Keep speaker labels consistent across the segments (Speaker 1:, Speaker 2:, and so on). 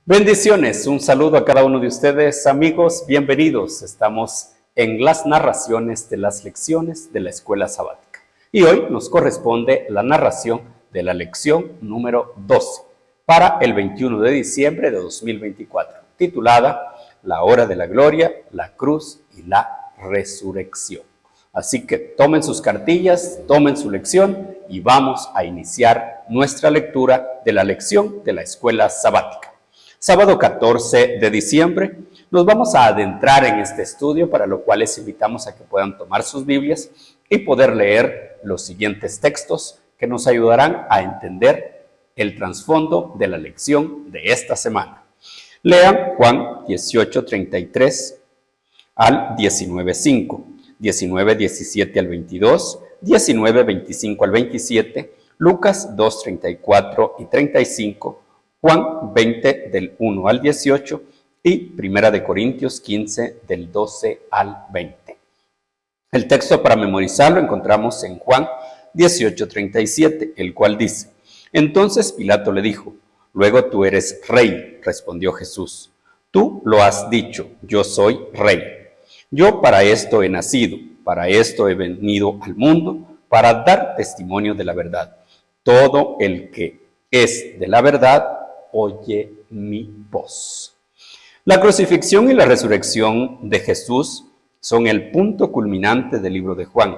Speaker 1: Bendiciones, un saludo a cada uno de ustedes, amigos, bienvenidos. Estamos en las narraciones de las lecciones de la escuela sabática. Y hoy nos corresponde la narración de la lección número 12 para el 21 de diciembre de 2024, titulada La hora de la gloria, la cruz y la resurrección. Así que tomen sus cartillas, tomen su lección y vamos a iniciar nuestra lectura de la lección de la escuela sabática. Sábado 14 de diciembre nos vamos a adentrar en este estudio, para lo cual les invitamos a que puedan tomar sus Biblias y poder leer los siguientes textos que nos ayudarán a entender el trasfondo de la lección de esta semana. Lean Juan 18:33 al 19:5, 19:17 al 22, 19:25 al 27, Lucas 2:34 y 35, Juan 20 del 1 al 18 y Primera de Corintios 15 del 12 al 20. El texto para memorizarlo encontramos en Juan 18:37, el cual dice: Entonces Pilato le dijo: Luego tú eres rey, respondió Jesús. Tú lo has dicho, yo soy rey. Yo para esto he nacido, para esto he venido al mundo, para dar testimonio de la verdad. Todo el que es de la verdad, oye mi voz. La crucifixión y la resurrección de Jesús son el punto culminante del libro de Juan.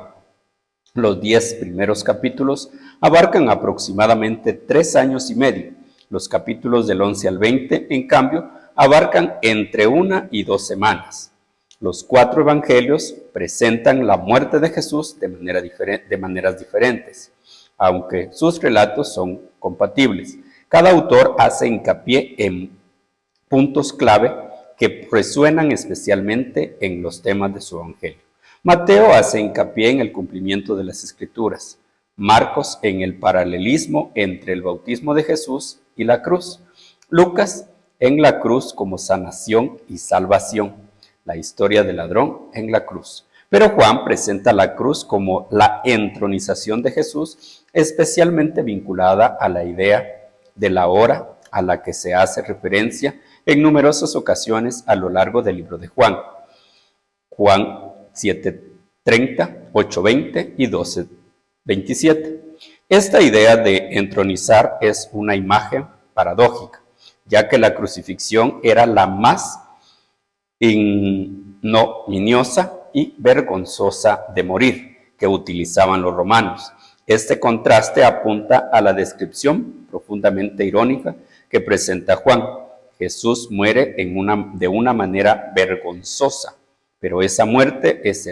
Speaker 1: Los 10 primeros capítulos abarcan aproximadamente 3 años y medio. Los capítulos del 11 al 20, en cambio, abarcan entre 1 y 2 semanas. Los 4 evangelios presentan la muerte de Jesús de maneras diferentes, aunque sus relatos son compatibles. Cada autor hace hincapié en puntos clave que resuenan especialmente en los temas de su evangelio. Mateo hace hincapié en el cumplimiento de las Escrituras, Marcos en el paralelismo entre el bautismo de Jesús y la cruz, Lucas en la cruz como sanación y salvación, la historia del ladrón en la cruz. Pero Juan presenta la cruz como la entronización de Jesús, especialmente vinculada a la idea de la hora a la que se hace referencia en numerosas ocasiones a lo largo del libro de Juan. Juan 7:30, 8:20 y 12:27. Esta idea de entronizar es una imagen paradójica, ya que la crucifixión era la más ignominiosa y vergonzosa de morir que utilizaban los romanos. Este contraste apunta a la descripción profundamente irónica que presenta Juan. Jesús muere de una manera vergonzosa, pero esa muerte es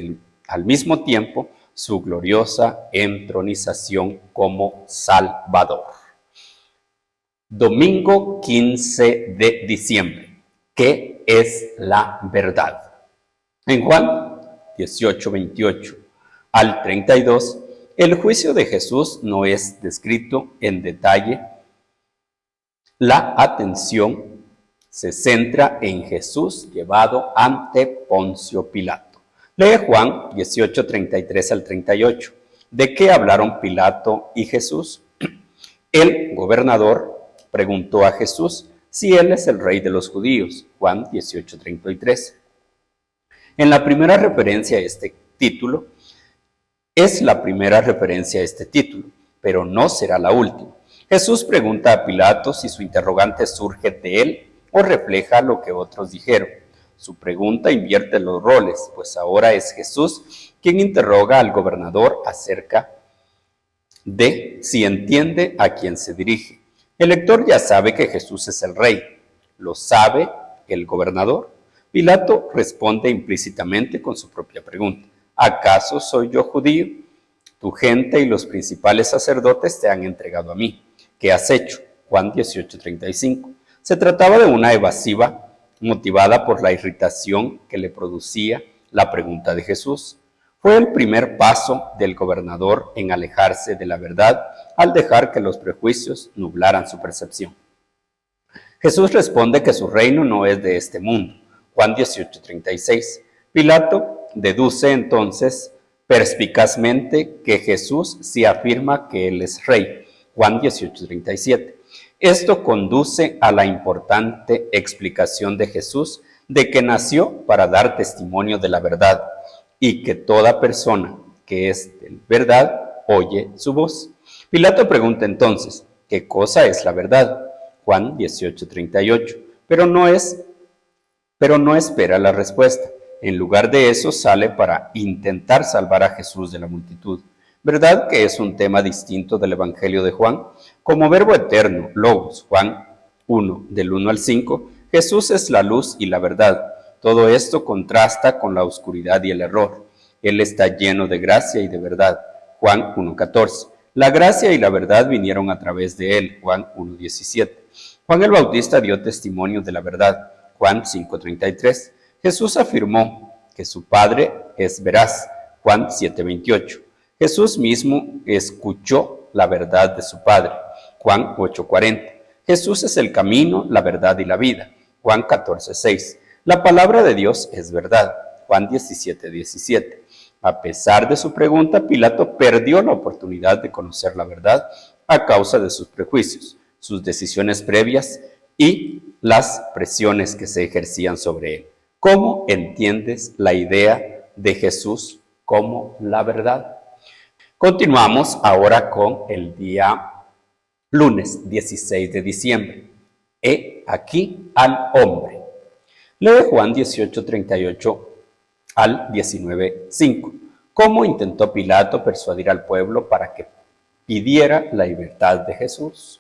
Speaker 1: al mismo tiempo su gloriosa entronización como Salvador. Domingo 15 de diciembre. ¿Qué es la verdad? En Juan 18:28 al 32, el juicio de Jesús no es descrito en detalle. La atención se centra en Jesús llevado ante Poncio Pilato. Lee Juan 18:33 al 38. ¿De qué hablaron Pilato y Jesús? El gobernador preguntó a Jesús si él es el rey de los judíos. Juan 18:33. En la primera referencia a este título, es la primera referencia a este título, pero no será la última. Jesús pregunta a Pilato si su interrogante surge de él o refleja lo que otros dijeron. Su pregunta invierte los roles, pues ahora es Jesús quien interroga al gobernador acerca de si entiende a quién se dirige. El lector ya sabe que Jesús es el rey. ¿Lo sabe el gobernador? Pilato responde implícitamente con su propia pregunta. ¿Acaso soy yo judío? Tu gente y los principales sacerdotes te han entregado a mí. ¿Qué has hecho? Juan 18:35. Se trataba de una evasiva motivada por la irritación que le producía la pregunta de Jesús. Fue el primer paso del gobernador en alejarse de la verdad al dejar que los prejuicios nublaran su percepción. Jesús responde que su reino no es de este mundo. Juan 18:36. Pilato deduce entonces perspicazmente que Jesús sí afirma que él es rey, Juan 18:37. Esto conduce a la importante explicación de Jesús de que nació para dar testimonio de la verdad y que toda persona que es de verdad oye su voz. Pilato pregunta entonces, ¿qué cosa es la verdad? Juan 18:38. Pero no espera la respuesta. En lugar de eso, sale para intentar salvar a Jesús de la multitud. ¿Verdad que es un tema distinto del Evangelio de Juan? Como verbo eterno, logos, Juan 1, del 1 al 5, Jesús es la luz y la verdad. Todo esto contrasta con la oscuridad y el error. Él está lleno de gracia y de verdad. Juan 1:14. La gracia y la verdad vinieron a través de él. Juan 1:17. Juan el Bautista dio testimonio de la verdad. Juan 5:33. Jesús afirmó que su Padre es veraz. Juan 7:28. Jesús mismo escuchó la verdad de su Padre. Juan 8:40. Jesús es el camino, la verdad y la vida. Juan 14:6. La palabra de Dios es verdad. Juan 17:17. A pesar de su pregunta, Pilato perdió la oportunidad de conocer la verdad a causa de sus prejuicios, sus decisiones previas y las presiones que se ejercían sobre él. ¿Cómo entiendes la idea de Jesús como la verdad? Continuamos ahora con el día lunes 16 de diciembre. He aquí al hombre. Lee Juan 18:38 al 19:5. ¿Cómo intentó Pilato persuadir al pueblo para que pidiera la libertad de Jesús?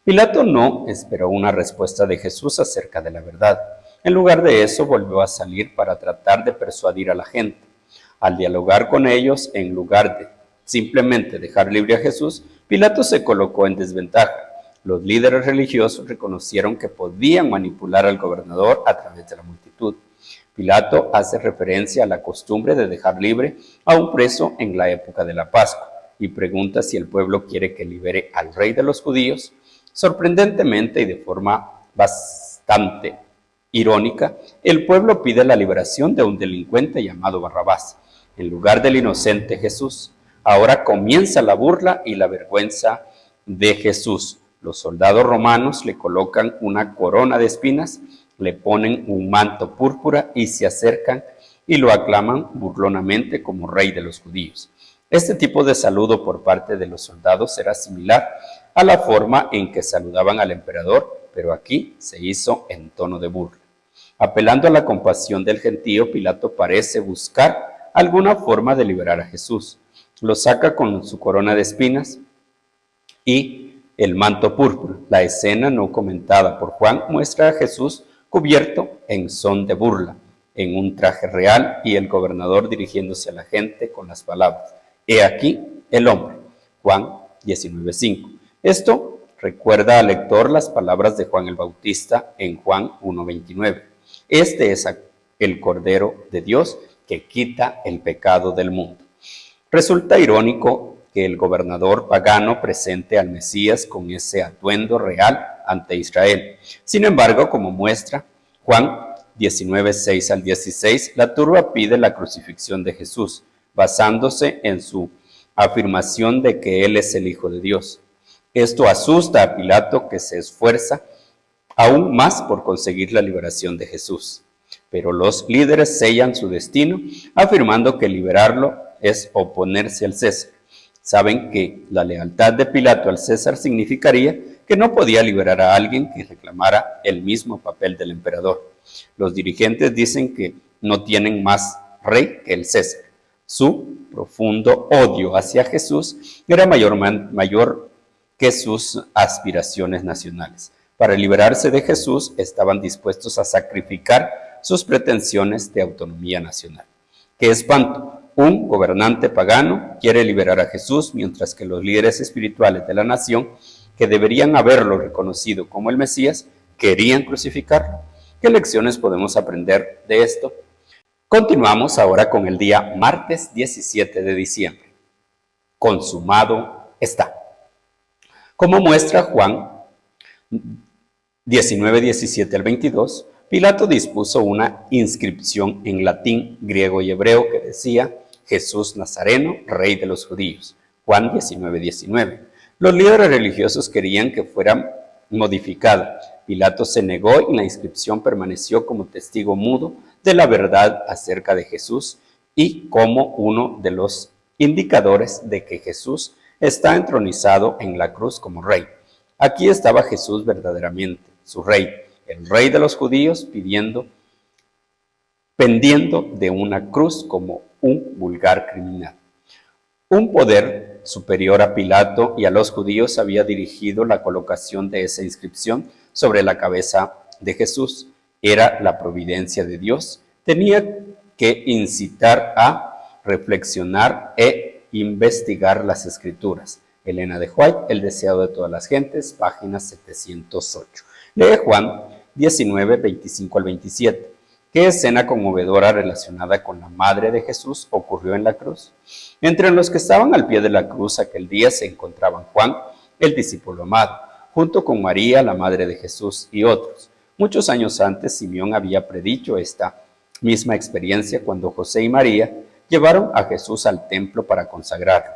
Speaker 1: Pilato no esperó una respuesta de Jesús acerca de la verdad. En lugar de eso, volvió a salir para tratar de persuadir a la gente. Al dialogar con ellos, en lugar de simplemente dejar libre a Jesús, Pilato se colocó en desventaja. Los líderes religiosos reconocieron que podían manipular al gobernador a través de la multitud. Pilato hace referencia a la costumbre de dejar libre a un preso en la época de la Pascua y pregunta si el pueblo quiere que libere al rey de los judíos. Sorprendentemente y de forma bastante irónica, el pueblo pide la liberación de un delincuente llamado Barrabás, en lugar del inocente Jesús. Ahora comienza la burla y la vergüenza de Jesús. Los soldados romanos le colocan una corona de espinas, le ponen un manto púrpura y se acercan y lo aclaman burlonamente como rey de los judíos. Este tipo de saludo por parte de los soldados era similar a la forma en que saludaban al emperador, pero aquí se hizo en tono de burla. Apelando a la compasión del gentío, Pilato parece buscar alguna forma de liberar a Jesús. Lo saca con su corona de espinas y el manto púrpura. La escena no comentada por Juan muestra a Jesús cubierto en son de burla, en un traje real y el gobernador dirigiéndose a la gente con las palabras: «He aquí el hombre». Juan 19:5. Esto recuerda al lector las palabras de Juan el Bautista en Juan 1:29. Este es el Cordero de Dios que quita el pecado del mundo. Resulta irónico que el gobernador pagano presente al Mesías con ese atuendo real ante Israel. Sin embargo, como muestra Juan 19:6 al 16, la turba pide la crucifixión de Jesús, basándose en su afirmación de que Él es el Hijo de Dios. Esto asusta a Pilato, que se esfuerza aún más por conseguir la liberación de Jesús. Pero los líderes sellan su destino, afirmando que liberarlo es oponerse al César. Saben que la lealtad de Pilato al César significaría que no podía liberar a alguien que reclamara el mismo papel del emperador. Los dirigentes dicen que no tienen más rey que el César. Su profundo odio hacia Jesús era mayor que sus aspiraciones nacionales. Para liberarse de Jesús, estaban dispuestos a sacrificar sus pretensiones de autonomía nacional. ¡Qué espanto! Un gobernante pagano quiere liberar a Jesús, mientras que los líderes espirituales de la nación, que deberían haberlo reconocido como el Mesías, querían crucificarlo. ¿Qué lecciones podemos aprender de esto? Continuamos ahora con el día martes 17 de diciembre. Consumado está. Como muestra Juan 19:17 al 22, Pilato dispuso una inscripción en latín, griego y hebreo que decía: Jesús Nazareno, Rey de los Judíos. Juan 19:19. Los líderes religiosos querían que fuera modificada. Pilato se negó y la inscripción permaneció como testigo mudo de la verdad acerca de Jesús y como uno de los indicadores de que Jesús está entronizado en la cruz como rey. Aquí estaba Jesús verdaderamente, su rey, el rey de los judíos, pendiendo de una cruz como un vulgar criminal. Un poder superior a Pilato y a los judíos había dirigido la colocación de esa inscripción sobre la cabeza de Jesús. Era la providencia de Dios. Tenía que incitar a reflexionar e investigar las Escrituras. Elena de White, El deseado de todas las gentes, página 708. Lee Juan 19, 25 al 27. ¿Qué escena conmovedora relacionada con la madre de Jesús ocurrió en la cruz? Entre los que estaban al pie de la cruz aquel día se encontraban Juan, el discípulo amado, junto con María, la madre de Jesús, y otros. Muchos años antes, Simeón había predicho esta misma experiencia cuando José y María llevaron a Jesús al templo para consagrarlo.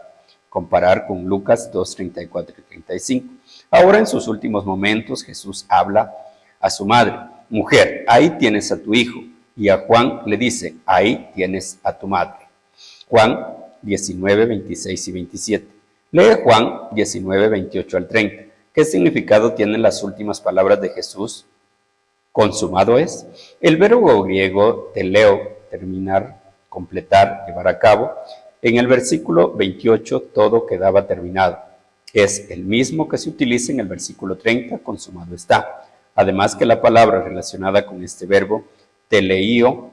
Speaker 1: Comparar con Lucas 2, 34 y 35. Ahora, en sus últimos momentos, Jesús habla a su madre: mujer, ahí tienes a tu hijo. Y a Juan le dice: ahí tienes a tu madre. Juan 19, 26 y 27. Lee Juan 19, 28 al 30. ¿Qué significado tienen las últimas palabras de Jesús? Consumado es. El verbo griego teleo, terminar, completar, llevar a cabo. En el versículo 28 todo quedaba terminado. Es el mismo que se utiliza en el versículo 30, consumado está. Además que la palabra relacionada con este verbo, teleio,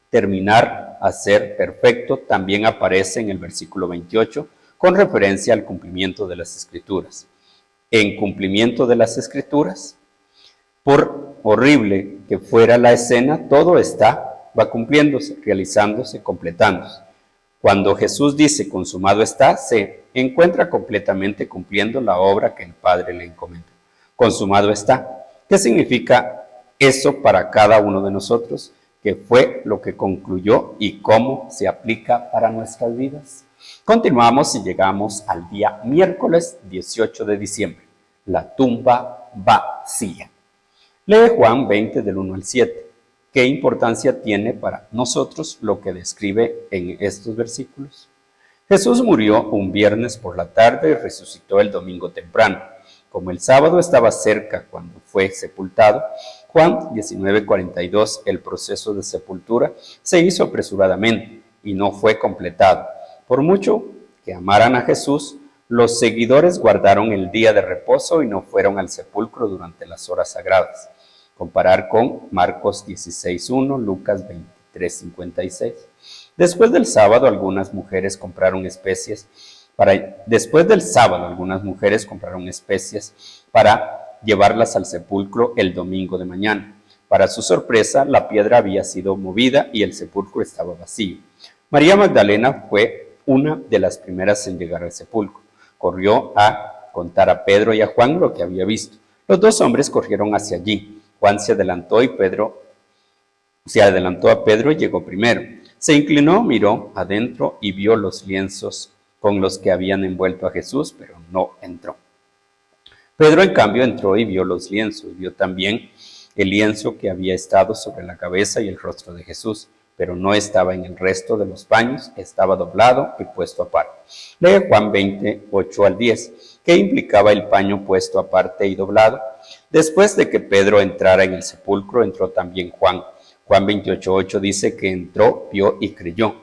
Speaker 1: terminar, hacer, perfecto, también aparece en el versículo 28 con referencia al cumplimiento de las Escrituras. En cumplimiento de las Escrituras, por horrible que fuera la escena, todo va cumpliéndose, realizándose, completándose. Cuando Jesús dice consumado está, se encuentra completamente cumpliendo la obra que el Padre le encomendó. Consumado está. ¿Qué significa eso para cada uno de nosotros? ¿Qué fue lo que concluyó y cómo se aplica para nuestras vidas? Continuamos y llegamos al día miércoles 18 de diciembre. La tumba vacía. Lee Juan 20 del 1 al 7. ¿Qué importancia tiene para nosotros lo que describe en estos versículos? Jesús murió un viernes por la tarde y resucitó el domingo temprano. Como el sábado estaba cerca cuando fue sepultado, Juan 19:42, el proceso de sepultura se hizo apresuradamente y no fue completado. Por mucho que amaran a Jesús, los seguidores guardaron el día de reposo y no fueron al sepulcro durante las horas sagradas. Comparar con Marcos 16:1, Lucas 23:56. Después del sábado, algunas mujeres compraron especies para llevarlas al sepulcro el domingo de mañana. Para su sorpresa, la piedra había sido movida y el sepulcro estaba vacío. María Magdalena fue una de las primeras en llegar al sepulcro. Corrió a contar a Pedro y a Juan lo que había visto. Los dos hombres corrieron hacia allí. Juan se adelantó a Pedro y llegó primero. Se inclinó, miró adentro y vio los lienzos con los que habían envuelto a Jesús, pero no entró. Pedro, en cambio, entró y vio los lienzos. Vio también el lienzo que había estado sobre la cabeza y el rostro de Jesús, pero no estaba en el resto de los paños, estaba doblado y puesto aparte. Lee Juan 20, 8 al 10. ¿Qué implicaba el paño puesto aparte y doblado? Después de que Pedro entrara en el sepulcro, entró también Juan. Juan 28:8 dice que entró, vio y creyó,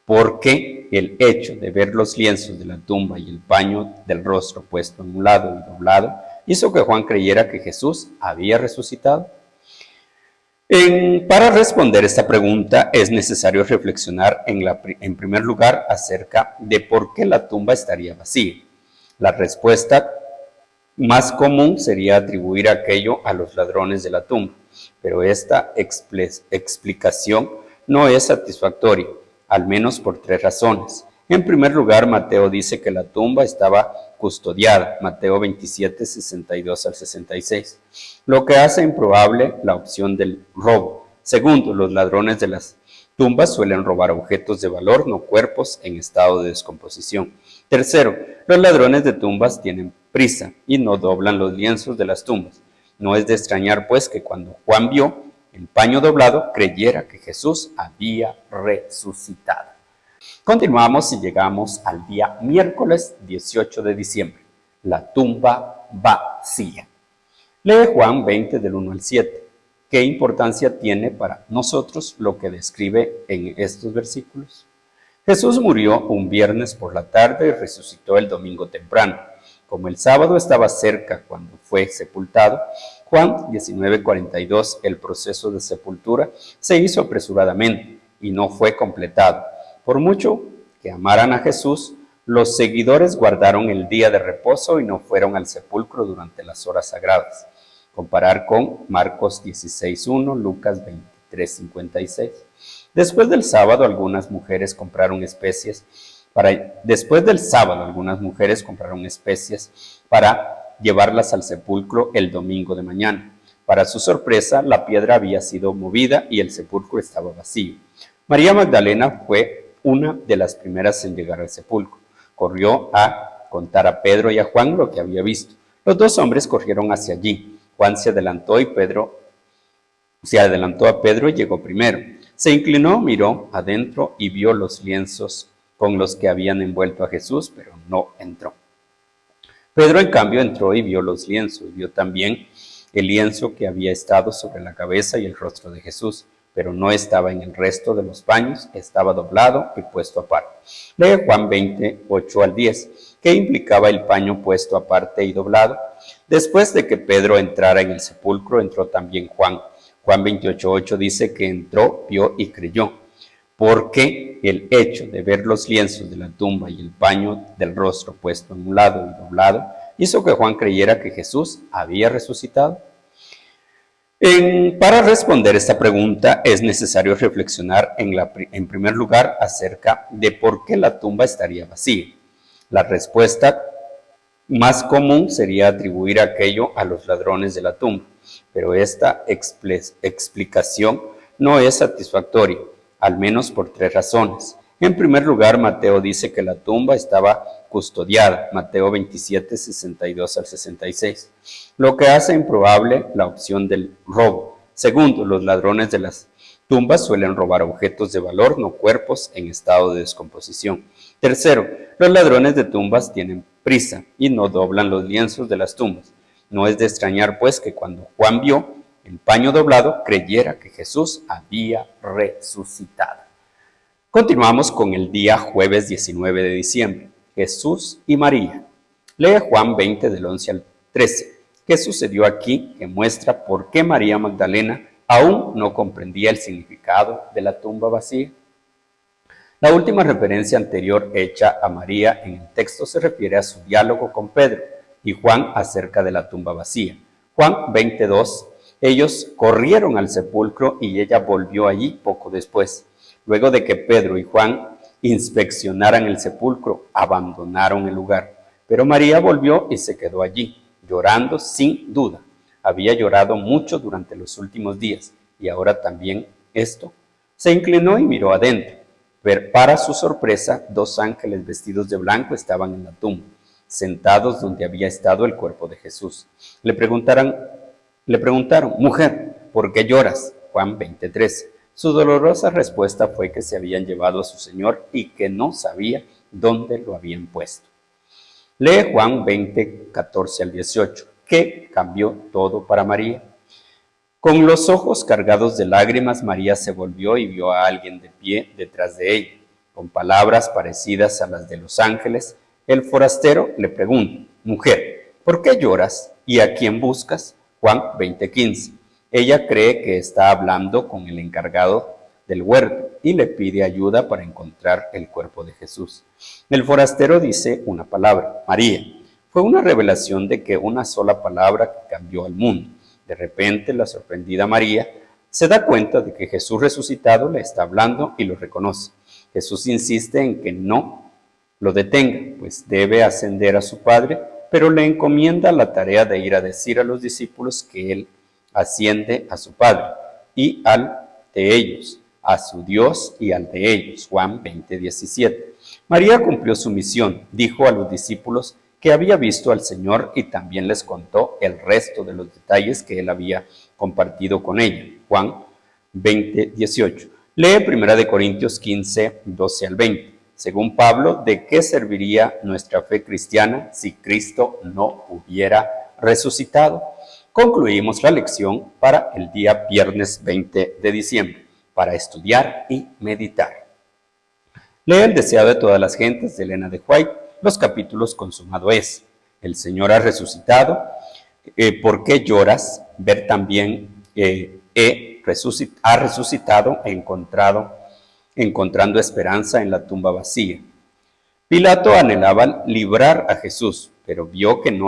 Speaker 1: porque el hecho de ver los lienzos de la tumba y el paño del rostro puesto en un lado y doblado hizo que Juan creyera que Jesús había resucitado. Para responder esta pregunta es necesario reflexionar en primer lugar acerca de por qué la tumba estaría vacía. La respuesta más común sería atribuir aquello a los ladrones de la tumba, pero esta explicación no es satisfactoria, al menos por tres razones. En primer lugar, Mateo dice que la tumba estaba custodiada, Mateo 27, 62 al 66, lo que hace improbable la opción del robo. Segundo, los ladrones de las tumbas suelen robar objetos de valor, no cuerpos en estado de descomposición. Tercero, los ladrones de tumbas tienen prisa y no doblan los lienzos de las tumbas. No es de extrañar, pues, que cuando Juan vio el paño doblado, creyera que Jesús había resucitado. Continuamos y llegamos al día miércoles 18 de diciembre, la tumba vacía. Lee Juan 20 del 1 al 7. ¿Qué importancia tiene para nosotros lo que describe en estos versículos? Jesús murió un viernes por la tarde y resucitó el domingo temprano. Como el sábado estaba cerca cuando fue sepultado, Juan 19:42, el proceso de sepultura se hizo apresuradamente y no fue completado. Por mucho que amaran a Jesús, los seguidores guardaron el día de reposo y no fueron al sepulcro durante las horas sagradas. Comparar con Marcos 16:1, Lucas 23:56. Después del sábado, algunas mujeres compraron especies para llevarlas al sepulcro el domingo de mañana. Para su sorpresa, la piedra había sido movida y el sepulcro estaba vacío. María Magdalena fue una de las primeras en llegar al sepulcro. Corrió a contar a Pedro y a Juan lo que había visto. Los dos hombres corrieron hacia allí. Juan se adelantó a Pedro y llegó primero. Se inclinó, miró adentro y vio los lienzos con los que habían envuelto a Jesús, pero no entró. Pedro, en cambio, entró y vio los lienzos. Vio también el lienzo que había estado sobre la cabeza y el rostro de Jesús, pero no estaba en el resto de los paños, estaba doblado y puesto aparte. Lee Juan 28 al 10, que implicaba el paño puesto aparte y doblado. Después de que Pedro entrara en el sepulcro, entró también Juan. Juan 28:8 dice que entró, vio y creyó, porque el hecho de ver los lienzos de la tumba y el paño del rostro puesto en un lado y doblado hizo que Juan creyera que Jesús había resucitado. Para responder esta pregunta es necesario reflexionar en primer lugar acerca de por qué la tumba estaría vacía. La respuesta más común sería atribuir aquello a los ladrones de la tumba, pero esta explicación no es satisfactoria, al menos por tres razones. En primer lugar, Mateo dice que la tumba estaba custodiada, Mateo 27, 62 al 66, lo que hace improbable la opción del robo. Segundo, los ladrones de las tumbas suelen robar objetos de valor, no cuerpos en estado de descomposición. Tercero, los ladrones de tumbas tienen prisa y no doblan los lienzos de las tumbas. No es de extrañar, pues, que cuando Juan vio el paño doblado, creyera que Jesús había resucitado. Continuamos con el día jueves 19 de diciembre, Jesús y María. Lee Juan 20 del 11 al 13. ¿Qué sucedió aquí que muestra por qué María Magdalena aún no comprendía el significado de la tumba vacía? La última referencia anterior hecha a María en el texto se refiere a su diálogo con Pedro y Juan acerca de la tumba vacía. Juan 22, ellos corrieron al sepulcro y ella volvió allí poco después. Luego de que Pedro y Juan inspeccionaran el sepulcro, abandonaron el lugar. Pero María volvió y se quedó allí, llorando sin duda. Había llorado mucho durante los últimos días y ahora también esto. Se inclinó y miró adentro. Pero para su sorpresa, dos ángeles vestidos de blanco estaban en la tumba, sentados donde había estado el cuerpo de Jesús. Le preguntaron, mujer, ¿por qué lloras? Juan 20:13. Su dolorosa respuesta fue que se habían llevado a su Señor y que no sabía dónde lo habían puesto. Lee Juan 20:14 al 18, que cambió todo para María. Con los ojos cargados de lágrimas, María se volvió y vio a alguien de pie detrás de ella. Con palabras parecidas a las de los ángeles, el forastero le pregunta, mujer, ¿por qué lloras y a quién buscas? Juan 20:15. Ella cree que está hablando con el encargado del huerto y le pide ayuda para encontrar el cuerpo de Jesús. El forastero dice una palabra, María. Fue una revelación de que una sola palabra cambió al mundo. De repente, la sorprendida María se da cuenta de que Jesús resucitado le está hablando y lo reconoce. Jesús insiste en que no lo detenga, pues debe ascender a su Padre, pero le encomienda la tarea de ir a decir a los discípulos que él asciende a su Padre y al de ellos a su Dios y al de ellos. Juan 20:17. María cumplió su misión, dijo a los discípulos que había visto al Señor y también les contó el resto de los detalles que él había compartido con ella. Juan 20:18. Lee 1 Corintios 15:12 al 20. Según Pablo, ¿de qué serviría nuestra fe cristiana si Cristo no hubiera resucitado? Concluimos la lección para el día viernes 20 de diciembre, para estudiar y meditar. Lee El deseado de todas las gentes de Elena de White, los capítulos Consumado es. El Señor ha resucitado. ¿Por qué lloras? Ver también ha resucitado encontrando esperanza en la tumba vacía. Pilato anhelaba librar a Jesús, pero vio que no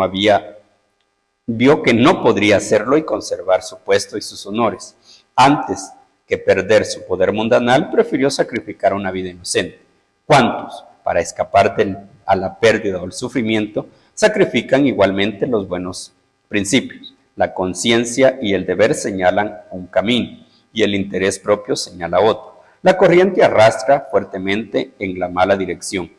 Speaker 1: podría hacerlo y conservar su puesto y sus honores. Antes que perder su poder mundanal, prefirió sacrificar una vida inocente. ¿Cuántos, para escapar a la pérdida o el sufrimiento, sacrifican igualmente los buenos principios? La conciencia y el deber señalan un camino, y el interés propio señala otro. La corriente arrastra fuertemente en la mala dirección,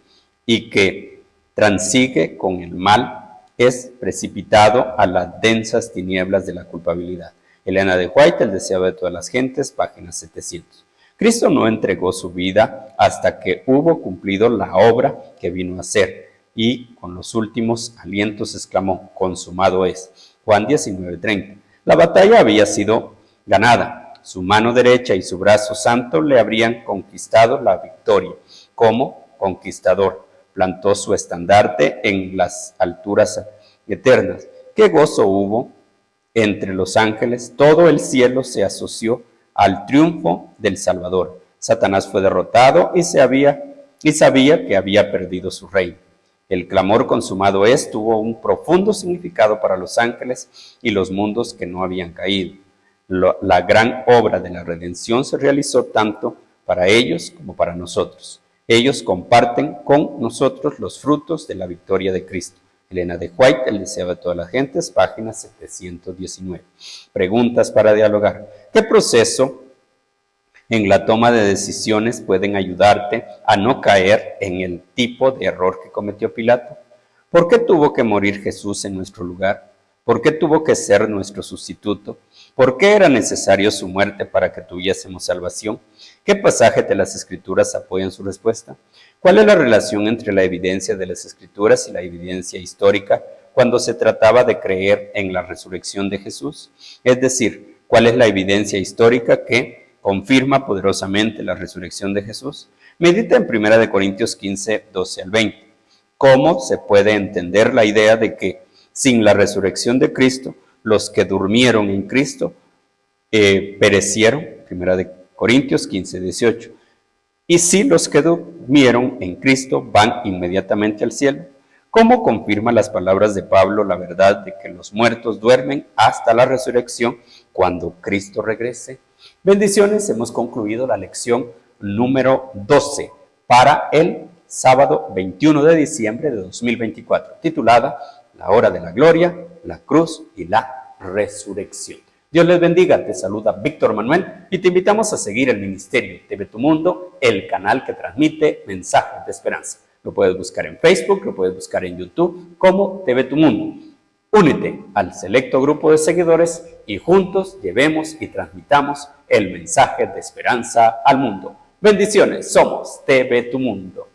Speaker 1: y que transigue con el mal es precipitado a las densas tinieblas de la culpabilidad. Elena de White, El deseado de todas las gentes, página 700. Cristo no entregó su vida hasta que hubo cumplido la obra que vino a hacer, y con los últimos alientos exclamó: consumado es. Juan 19:30. La batalla había sido ganada. Su mano derecha y su brazo santo le habrían conquistado la victoria. Como conquistador, plantó su estandarte en las alturas eternas. ¡Qué gozo hubo entre los ángeles! Todo el cielo se asoció al triunfo del Salvador. Satanás fue derrotado y sabía que había perdido su reino. El clamor consumado es tuvo un profundo significado para los ángeles y los mundos que no habían caído. La gran obra de la redención se realizó tanto para ellos como para nosotros. Ellos comparten con nosotros los frutos de la victoria de Cristo. Elena de White, El deseado de todas las gentes, página 719. Preguntas para dialogar. ¿Qué proceso en la toma de decisiones pueden ayudarte a no caer en el tipo de error que cometió Pilato? ¿Por qué tuvo que morir Jesús en nuestro lugar? ¿Por qué tuvo que ser nuestro sustituto? ¿Por qué era necesario su muerte para que tuviésemos salvación? ¿Qué pasajes de las Escrituras apoyan su respuesta? ¿Cuál es la relación entre la evidencia de las Escrituras y la evidencia histórica cuando se trataba de creer en la resurrección de Jesús? Es decir, ¿cuál es la evidencia histórica que confirma poderosamente la resurrección de Jesús? Medita en 1 Corintios 15, 12 al 20. ¿Cómo se puede entender la idea de que sin la resurrección de Cristo, los que durmieron en Cristo perecieron? 1 Corintios 15, 18. Y si los que durmieron en Cristo van inmediatamente al cielo, ¿cómo confirma las palabras de Pablo la verdad de que los muertos duermen hasta la resurrección cuando Cristo regrese? Bendiciones, hemos concluido la lección número 12 para el sábado 21 de diciembre de 2024, titulada La hora de la gloria, la cruz y la resurrección. Dios les bendiga, te saluda Víctor Manuel y te invitamos a seguir el ministerio TV Tu Mundo, el canal que transmite mensajes de esperanza. Lo puedes buscar en Facebook, lo puedes buscar en YouTube como TV Tu Mundo. Únete al selecto grupo de seguidores y juntos llevemos y transmitamos el mensaje de esperanza al mundo. Bendiciones, somos TV Tu Mundo.